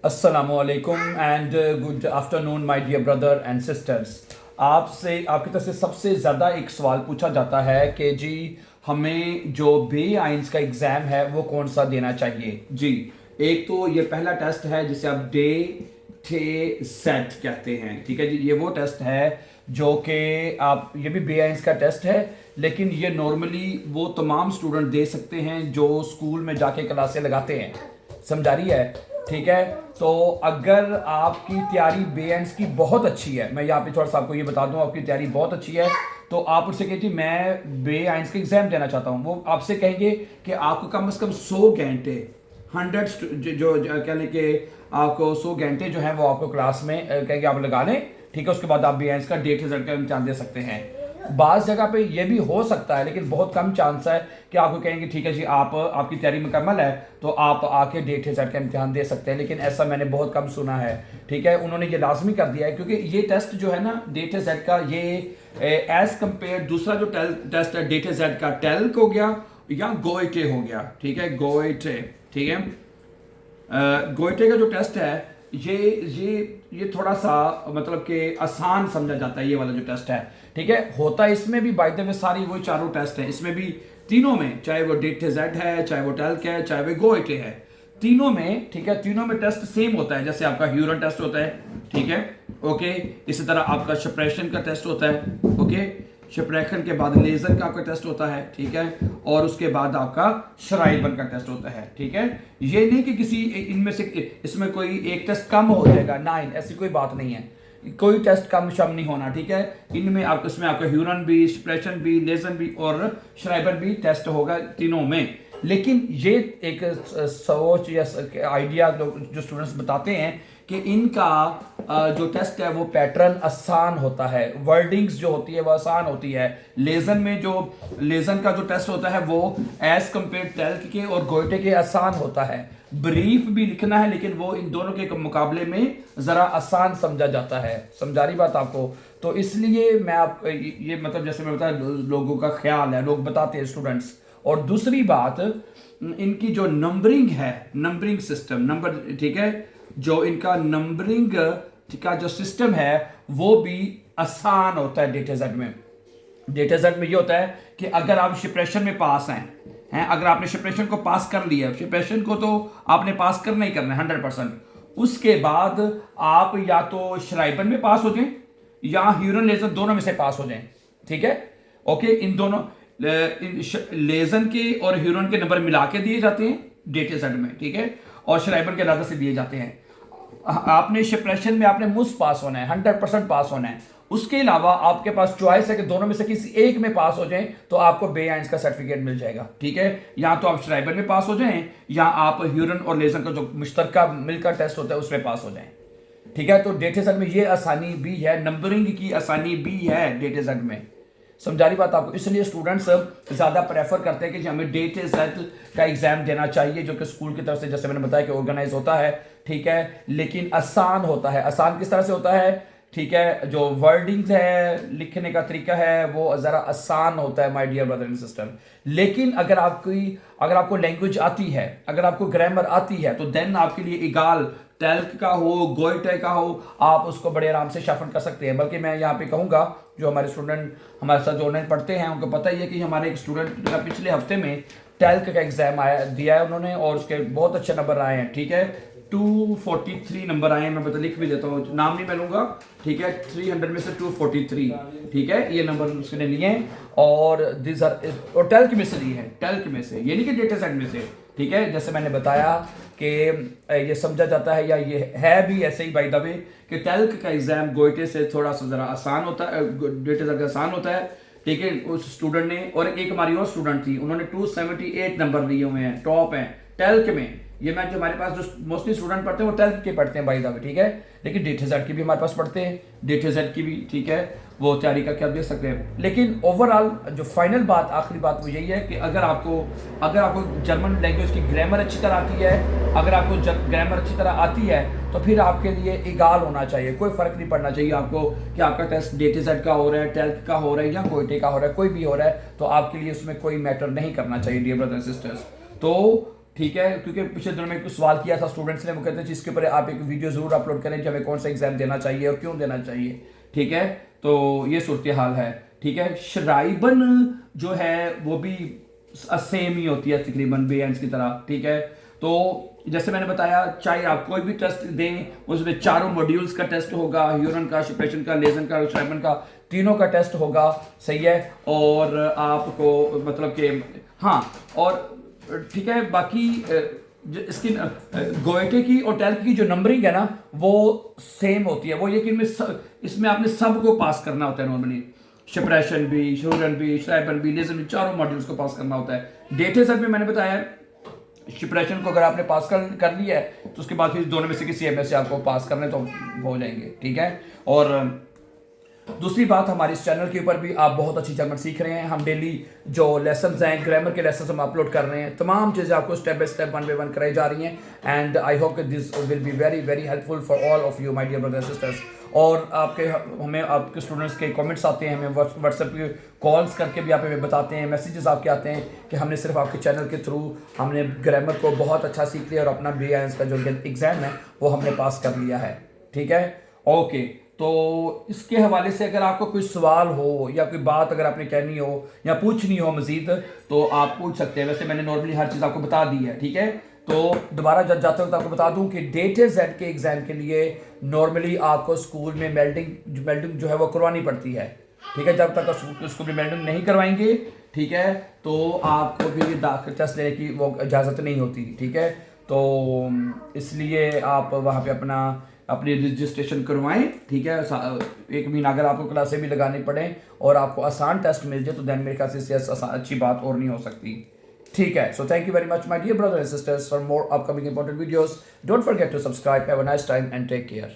अस्सलामुअलैकुम and good afternoon my dear brother and sisters. आपसे आपकी तरफ से सबसे ज़्यादा एक सवाल पूछा जाता है कि जी हमें जो बे आइंस का एग्ज़ाम है वो कौन सा देना चाहिए। जी एक तो ये पहला टेस्ट है जिसे आप डे थे सेट कहते हैं, ठीक है जी। ये वो टेस्ट है जो कि आप, ये भी बे आइंस का टेस्ट है, लेकिन ये नॉर्मली वो तमाम स्टूडेंट दे सकते हैं जो स्कूल में जाके क्लासें लगाते हैं। समझा रही है? ठीक है। तो अगर आपकी तैयारी बे एंड्स की बहुत अच्छी है, मैं यहाँ पे थोड़ा सा आपको ये बता दूं, आपकी तैयारी बहुत अच्छी है, तो आप उससे कहिए मैं बे आइंस का एग्जाम देना चाहता हूँ। वो आपसे कहेंगे कि आपको कम से कम 100 घंटे 100 जो कह लें कि आपको 100 घंटे जो है वो आपको क्लास में कहेंगे आप लगा लें, ठीक है। उसके बाद आप बे आइंस का डेट रिजल्ट का इम्तिहान दे सकते हैं। बाज़ जगह पे ये भी हो सकता है, लेकिन बहुत कम चांस है कि आपको कहेंगे ठीक है जी आपकी तैयारी मुकम्मल है तो आप आके डेट रिजल्ट का इम्तिहान दे सकते हैं, लेकिन ऐसा मैंने बहुत कम सुना है। ठीक है, उन्होंने ये लाजमी कर दिया है क्योंकि ये टेस्ट जो है ना डेट रिजल्ट का, ये एज कंपेयर दूसरा जो टेस्ट है डेट रिजल्ट का, टेल्क हो गया या गोइटे हो गया, ठीक है, गोइटे, ठीक है। गोइटे का जो टेस्ट है ये थोड़ा सा मतलब कि आसान समझा जाता है, ये वाला जो टेस्ट है, ठीक है। होता है इसमें भी बाय द वे सारी वही चारों टेस्ट हैं, इसमें भी तीनों में, चाहे वो डेट जेड है, चाहे वो टेल्क है, चाहे वो गोइटे है, तीनों में, ठीक है, तीनों में टेस्ट सेम होता है। जैसे आपका ह्यूरन टेस्ट होता है, ठीक है, ओके। इसी तरह आपका सप्रेशन का टेस्ट होता है, ओके। सप्रेशन के बाद लेजर का आपका टेस्ट होता है, ठीक है, और उसके बाद आपका श्राइबर का टेस्ट होता है, ठीक है। ये नहीं कि किसी इनमें से इसमें कोई एक टेस्ट कम हो जाएगा, ना, ऐसी कोई बात नहीं है, कोई टेस्ट कम शम नहीं होना, ठीक है। इनमें आप, इसमें आपका ह्यूरन भी, सप्रेशन भी, लेजर भी और श्राइबर भी टेस्ट होगा तीनों में। लेकिन ये एक सोच या आइडिया जो स्टूडेंट्स बताते हैं कि इनका जो टेस्ट है वो पैटर्न आसान होता है, वर्डिंग्स जो होती है वो आसान होती है। लेजन का जो टेस्ट होता है वो एज कंपेयर टेल्क के और गोइटे के आसान होता है। ब्रीफ भी लिखना है, लेकिन वो इन दोनों के मुकाबले में जरा आसान समझा जाता है। समझा रही बात आपको? तो इसलिए मैं आप ये मतलब जैसे मैं बताया, लोगों का ख्याल है, लोग बताते हैं स्टूडेंट्स। और दूसरी बात, इनकी जो नंबरिंग है, नंबरिंग सिस्टम, नंबर, ठीक है, जो इनका नंबरिंग का जो सिस्टम है वो भी आसान होता है डेटा जेड में। डेटा जेड में ये होता है कि अगर आप शिप्रेशन में पास हैं, अगर आपने शिप्रेशन को पास कर लिया, शिप्रेशन को तो आपने पास करना ही करना है 100%, उसके बाद आप या तो श्राइबर में पास हो जाएं या ह्यूरन लेजर, दोनों में से पास हो जाएं, ठीक है, ओके। इन दोनों लेजन के और ह्यूरन के नंबर मिला के दिए जाते हैं डेटा सेट में, ठीक है, और श्राइबर के अंदाजा से दिए जाते हैं। आपने शिप्रेशन में आपने मुझ पास होना है, 100% पास होना है। उसके अलावा आपके पास चॉइस है कि दोनों में से किसी एक में पास हो जाएं तो आपको बे आइंस का सर्टिफिकेट मिल जाएगा, ठीक है। या तो आप श्राइबर में पास हो जाएं या आप ह्यूरन और लेजर का जो मुश्तरका मिलकर टेस्ट होता है उसमें पास हो जाएं, ठीक है। तो डेटा सेट में ये आसानी भी है, नंबरिंग की आसानी भी है डेटा सेट में। समझा रही बात आपको? इसलिए स्टूडेंट्स ज़्यादा प्रेफर करते हैं कि हमें डेटा सेट का एग्जाम देना चाहिए, जो कि स्कूल की तरफ से, जैसे मैंने बताया, कि ऑर्गेनाइज होता है, ठीक है, लेकिन आसान होता है। आसान किस तरह से होता है? ठीक है, जो वर्डिंग है, लिखने का तरीका है, वो ज़रा आसान होता है my dear brother and sister. लेकिन अगर आपको लैंग्वेज आती है, अगर आपको ग्रामर आती है, तो देन आपके लिए इगाल टेल्क का हो, गोइटे का हो, आप उसको बड़े आराम से शाफन कर सकते हैं। बल्कि मैं यहाँ पे कहूँगा, जो हमारे स्टूडेंट हमारे साथ जो ऑनलाइन पढ़ते हैं उनको पता ही है कि हमारे एक स्टूडेंट का पिछले हफ्ते में टेल्क का एग्जाम दिया है उन्होंने, और उसके बहुत अच्छे नंबर आए हैं, ठीक है, 243 नंबर आए हैं। मैं लिख भी देता हूँ, नाम नहीं मैं लूँगा, ठीक है, 300 में से 243, ठीक है, ये नंबर उसने लिए हैं। और दिस आर, और टेल्क में से लिए हैं, टेल्क में से, ये नहीं कि डेटा सेट में से, ठीक है। जैसे मैंने बताया कि ये समझा जाता है, या ये है भी ऐसे ही बाय द वे, कि टेल्क का एग्जाम गोइटे से थोड़ा सा ज़रा आसान होता है, डेटा सेट का आसान होता है, ठीक है। उस स्टूडेंट ने, और एक हमारी और स्टूडेंट थी, उन्होंने 278 नंबर लिए हुए हैं, टॉप हैं टेल्क में। ये मैं, जो हमारे पास जो मोस्टली स्टूडेंट पढ़ते हैं वो टेल्क के पढ़ते हैं बाय द वे, ठीक है, लेकिन डेटा सेट की भी हमारे पास पढ़ते हैं, डेटा सेट की भी, ठीक है, वो तैयारी का क्या दे सकते हैं। लेकिन ओवरऑल जो फाइनल बात, आखिरी बात वो यही है कि अगर आपको जर्मन लैंग्वेज की ग्रामर अच्छी तरह आती है, अगर आपको ग्रामर अच्छी तरह आती है, तो फिर आपके लिए इगाल होना चाहिए, कोई फर्क नहीं पड़ना चाहिए आपको कि आपका टेस्ट डेटा सेट का हो रहा है, टेल्क का हो रहा है या गोइटे का हो रहा है, कोई भी हो रहा है, तो आपके लिए उसमें कोई मैटर नहीं करना चाहिए डियर ब्रदर्स एंड सिस्टर्स। तो ठीक है, क्योंकि पिछले दिनों में एक सवाल किया था स्टूडेंट्स ने, वो कहते हैं जिसके ऊपर आप एक वीडियो जरूर अपलोड करें कि हमें कौन सा एग्जाम देना चाहिए और क्यों देना चाहिए। ठीक है, तो ये सूरत हाल है। ठीक है, शराइबन जो है वो भी सेम ही होती है तकरीबन बेएंस की तरह। ठीक है, तो जैसे मैंने बताया, चाहे आप कोई भी टेस्ट दें उसमें चारों मॉड्यूल्स का टेस्ट होगा, ह्यूरन का, शिप्रेशन का, लेजन का, शराइबन का, तीनों का टेस्ट होगा। सही है, और आपको मतलब कि हाँ, और ठीक है, बाकी इसकी गोएटे की और टेल्क की जो नंबरिंग है ना वो सेम होती है। वो ये कि इसमें आपने सबको पास करना होता है नॉर्मली, शिप्रेशन भी, ह्यूरन भी, शराइबन भी, लेजन भी, चारों मॉड्यूल्स को पास करना होता है। डेटा सेट में मैंने बताया शिप्रेशन को अगर आपने पास कर लिया है तो उसके बाद फिर दोनों में से किसी एमएस से आपको पास करने तो हो जाएंगे। ठीक है, और दूसरी बात, हमारे इस चैनल के ऊपर भी आप बहुत अच्छी जर्मन सीख रहे हैं। हम डेली जो लेसन्स हैं, ग्रामर के लेसन्स हम अपलोड कर रहे हैं, तमाम चीज़ें आपको step by step, one by one कराई जा रही हैं। एंड आई होप कि this will be very very helpful for all of you my dear brothers and sisters. और हमें आपके स्टूडेंट्स के कमेंट्स आते हैं, हमें व्हाट्सएप पे कॉल्स करके भी आप हमें बताते हैं, मैसेजेस आपके आते हैं कि हमने सिर्फ आपके चैनल के थ्रू हमने ग्रामर को बहुत अच्छा सीख लिया और अपना BINS का जो एग्ज़ाम है वो हमने पास कर लिया है। ठीक है, ओके। तो इसके हवाले से अगर आपको कोई सवाल हो या कोई बात अगर आपने कहनी हो या पूछनी हो मज़ीद तो आप पूछ सकते हैं। वैसे मैंने नॉर्मली हर चीज़ आपको बता दी है। ठीक है, तो दोबारा जाते वक्त आपको बता दूं कि डेटा जेड के एग्ज़ाम के लिए नॉर्मली आपको स्कूल में मेल्डिंग जो है वो करवानी पड़ती है। ठीक है, जब तक स्कूल में मेल्डिंग नहीं करवाएंगे, ठीक है, तो आपको भी दाखिल टेस्ट लेने की वो इजाज़त नहीं होती। ठीक है, तो इसलिए आप वहाँ पे अपनी रजिस्ट्रेशन करवाएं। ठीक है, एक महीना अगर आपको क्लासें भी लगानी पड़े और आपको आसान टेस्ट मिल जाए तो देन मेरे ख्याल से अच्छी बात और नहीं हो सकती। ठीक है, so thank you very much my dear brothers and sisters for more upcoming important videos. Don't forget to subscribe. Have a nice time and take care.